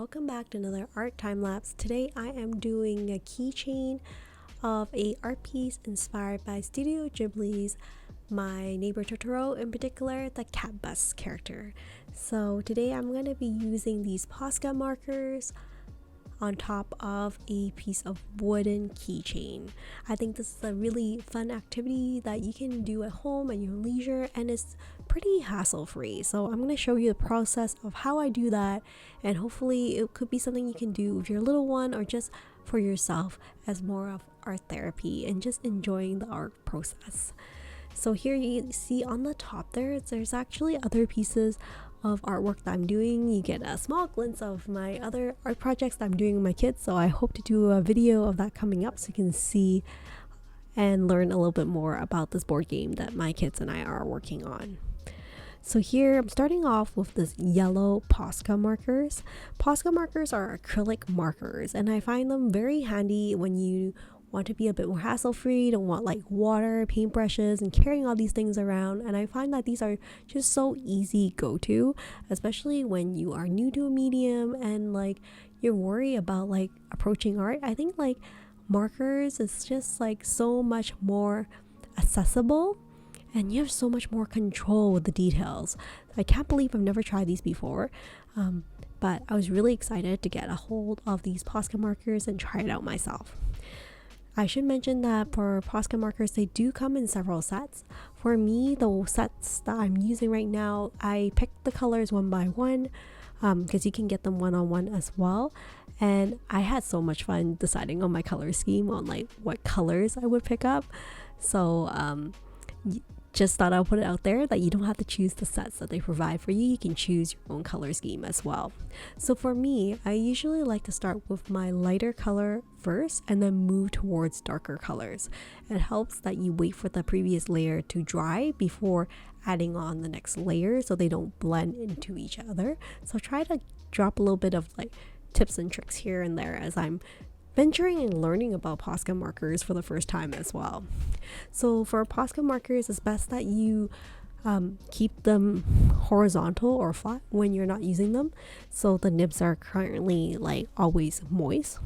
welcome back to another art time lapse. Today I am doing a keychain of a art piece inspired by Studio Ghibli's My Neighbor Totoro, in particular the CATBUS character. So today I'm going to be using these Posca markers on top of a piece of wooden keychain. I think this is a really fun activity that you can do at home at your leisure, and it's pretty hassle-free. So I'm going to show you the process of how I do that, and hopefully it could be something you can do with your little one or just for yourself as more of art therapy and just enjoying the art process. So here you see on the top there's actually other pieces of artwork that I'm doing. You get a small glimpse of my other art projects that I'm doing with my kids, so I hope to do a video of that coming up so you can see and learn a little bit more about this board game that my kids and I are working on. So here I'm starting off with this yellow Posca markers. Posca markers are acrylic markers, and I find them very handy when you want to be a bit more hassle-free, don't want like water, paintbrushes, and carrying all these things around. And I find that these are just so easy go-to, especially when you are new to a medium and like you're worried about like approaching art. I think like markers is just like so much more accessible, and you have so much more control with the details. I can't believe I've never tried these before, but I was really excited to get a hold of these Posca markers and try it out myself. I should mention that for Posca markers, they do come in several sets. For me, the sets that I'm using right now, I picked the colors one by one because you can get them one-on-one as well. And I had so much fun deciding on my color scheme, on like what colors I would pick up. So just thought I'll put it out there that you don't have to choose the sets that they provide for you. You can choose your own color scheme as well. So for me, I usually like to start with my lighter color first and then move towards darker colors. It helps that you wait for the previous layer to dry before adding on the next layer so they don't blend into each other. So try to drop a little bit of like tips and tricks here and there as I'm venturing and learning about Posca markers for the first time as well. So for Posca markers, it's best that you keep them horizontal or flat when you're not using them, so the nibs are currently like always moist.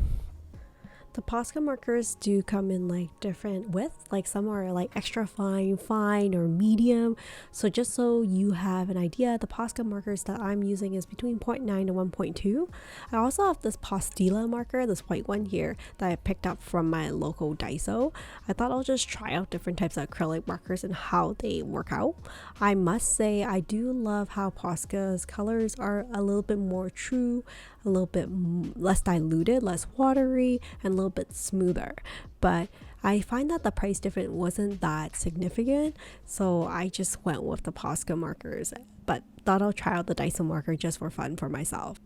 The Posca markers do come in like different widths, like some are like extra fine, or medium. So just so you have an idea, the Posca markers that I'm using is between 0.9 to 1.2. I also have this Postilla marker, this white one here, that I picked up from my local Daiso. I thought I'll just try out different types of acrylic markers and how they work out. I must say I do love how Posca's colors are a little bit more true, a little bit less diluted, less watery, and a little bit smoother. But I find that the price difference wasn't that significant, so I just went with the Posca markers, but thought I'll try out the Daiso marker just for fun for myself.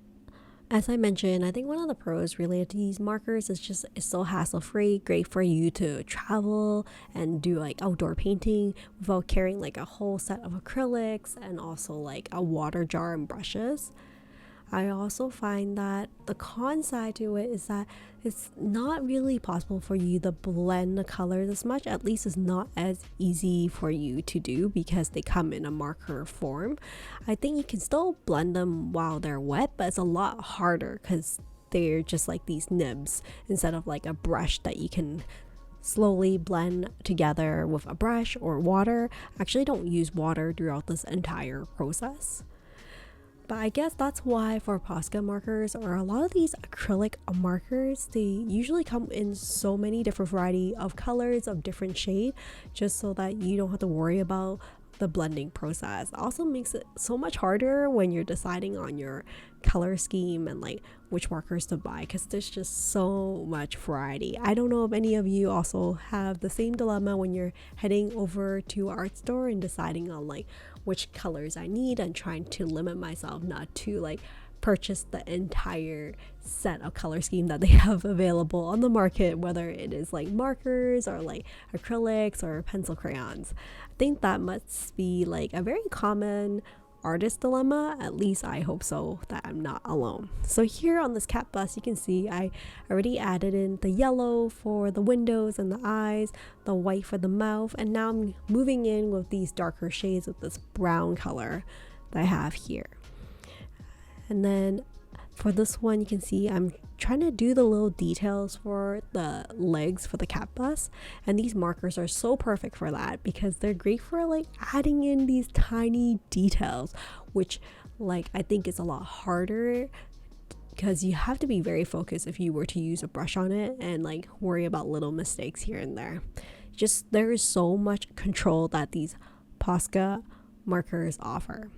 As I mentioned, I think one of the pros related to these markers is it's so hassle-free, great for you to travel and do like outdoor painting without carrying like a whole set of acrylics and also like a water jar and brushes. I also find that the con side to it is that it's not really possible for you to blend the colors as much. At least it's not as easy for you to do because they come in a marker form. I think you can still blend them while they're wet, but it's a lot harder because they're just like these nibs instead of like a brush that you can slowly blend together with a brush or water. I actually don't use water throughout this entire process. But I guess that's why for Posca markers or a lot of these acrylic markers, they usually come in so many different variety of colors of different shade, just so that you don't have to worry about the blending process. It also makes it so much harder when you're deciding on your color scheme and like which markers to buy, because there's just so much variety. I don't know if any of you also have the same dilemma when you're heading over to an art store and deciding on like which colors I need and trying to limit myself not to like purchase the entire set of color scheme that they have available on the market, whether it is like markers or like acrylics or pencil crayons. I think that must be like a very common artist dilemma. At least I hope so, that I'm not alone. So here on this CATBUS, you can see I already added in the yellow for the windows and the eyes, the white for the mouth, and now I'm moving in with these darker shades with this brown color that I have here. And then For this one, you can see I'm trying to do the little details for the legs for the cat bus, and these markers are so perfect for that because they're great for like adding in these tiny details, which like I think is a lot harder because you have to be very focused if you were to use a brush on it and like worry about little mistakes here and there. Just there is so much control that these Posca markers offer.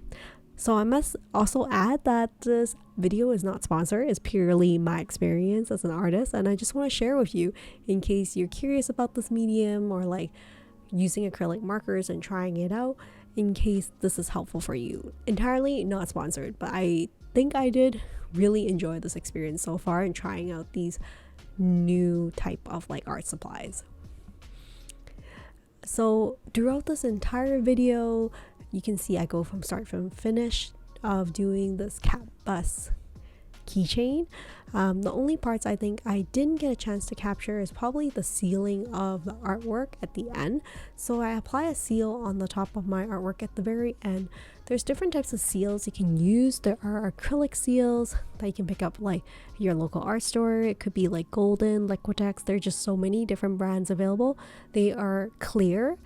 So I must also add that this video is not sponsored. It's purely my experience as an artist, and I just want to share with you in case you're curious about this medium or like using acrylic markers and trying it out, in case this is helpful for you. Entirely not sponsored, but I think I did really enjoy this experience so far and trying out these new type of like art supplies. So throughout this entire video, you can see I go from start from finish of doing this cat bus keychain. The only parts I think I didn't get a chance to capture is probably the sealing of the artwork at the end. So I apply a seal on the top of my artwork at the very end. There's different types of seals you can use. There are acrylic seals that you can pick up like your local art store. It could be like Golden, Liquitex. There's just so many different brands available. They are clear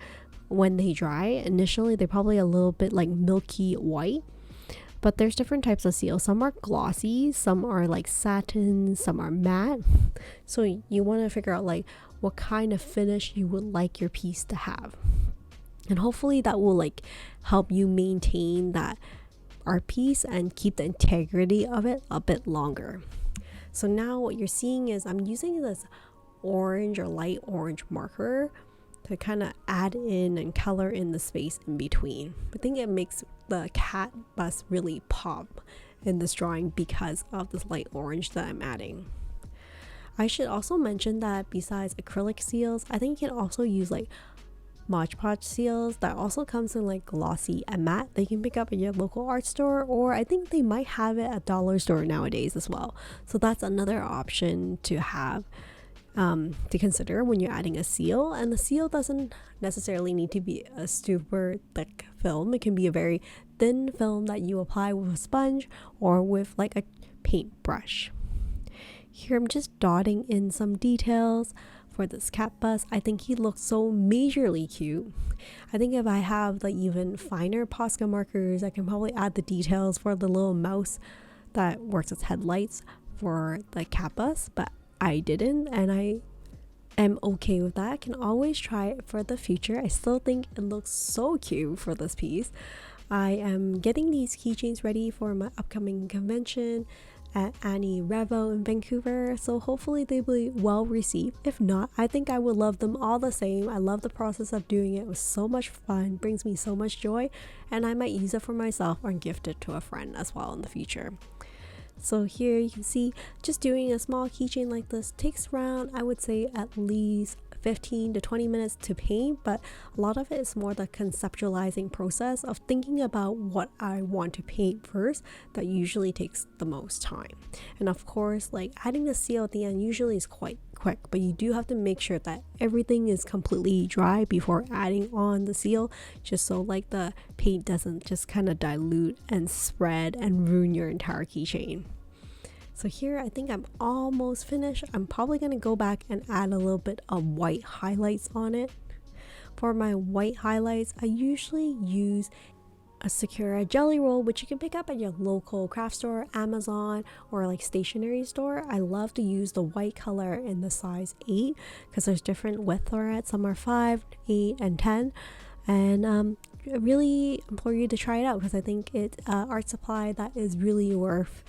when they dry. Initially they're probably a little bit like milky white, but there's different types of seals. Some are glossy, some are like satin, some are matte. So you want to figure out like what kind of finish you would like your piece to have, and hopefully that will like help you maintain that art piece and keep the integrity of it a bit longer. So now what you're seeing is I'm using this orange or light orange marker to kind of add in and color in the space in between. I think it makes the cat bus really pop in this drawing because of this light orange that I'm adding. I should also mention that besides acrylic seals, I think you can also use like Mod Podge seals that also comes in like glossy and matte. They can pick up at your local art store, or I think they might have it at dollar store nowadays as well. So that's another option to have to consider when you're adding a seal. And the seal doesn't necessarily need to be a super thick film. It can be a very thin film that you apply with a sponge or with like a paintbrush. Here I'm just dotting in some details for this cat bus. I think he looks so majorly cute. I think if I have like even finer Posca markers, I can probably add the details for the little mouse that works as headlights for the cat bus, but I didn't, and I am okay with that. I can always try it for the future. I still think it looks so cute for this piece. I am getting these keychains ready for my upcoming convention at Annie Revo in Vancouver, so hopefully they will be well received. If not, I think I would love them all the same. I love the process of doing it. It was so much fun, brings me so much joy, and I might use it for myself or gift it to a friend as well in the future. So here you can see just doing a small keychain like this takes around, I would say, at least 15 to 20 minutes to paint, but a lot of it is more the conceptualizing process of thinking about what I want to paint first that usually takes the most time. And of course, like adding the seal at the end usually is quite quick, but you do have to make sure that everything is completely dry before adding on the seal, just so like the paint doesn't just kind of dilute and spread and ruin your entire keychain. So here I think I'm almost finished. I'm probably going to go back and add a little bit of white highlights on it. For my white highlights, I usually use a Sakura jelly roll, which you can pick up at your local craft store, Amazon, or like stationery store. I love to use the white color in the size 8 because there's different width for it. Some are 5, 8, and 10. And I really implore you to try it out because I think it's an art supply that is really worth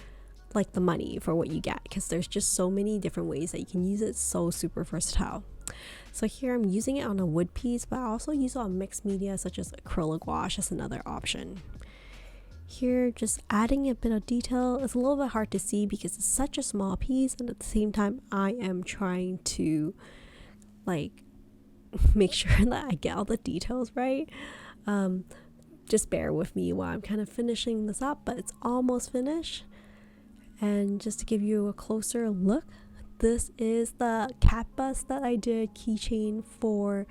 like the money for what you get, because there's just so many different ways that you can use it. So super versatile. So here I'm using it on a wood piece, but I also use it on mixed media such as acrylic gouache as another option. Here just adding a bit of detail. It's a little bit hard to see because it's such a small piece, and at the same time I am trying to like make sure that I get all the details right. Just bear with me while I'm kind of finishing this up, but it's almost finished. And just to give you a closer look, this is the cat bus that I did keychain for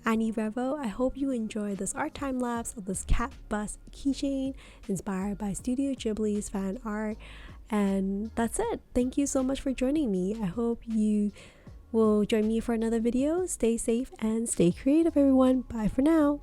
Annie Revo. I hope you enjoy this art time lapse of this cat bus keychain inspired by Studio Ghibli's fan art. And that's it. Thank you so much for joining me. I hope you will join me for another video. Stay safe and stay creative, everyone. Bye for now.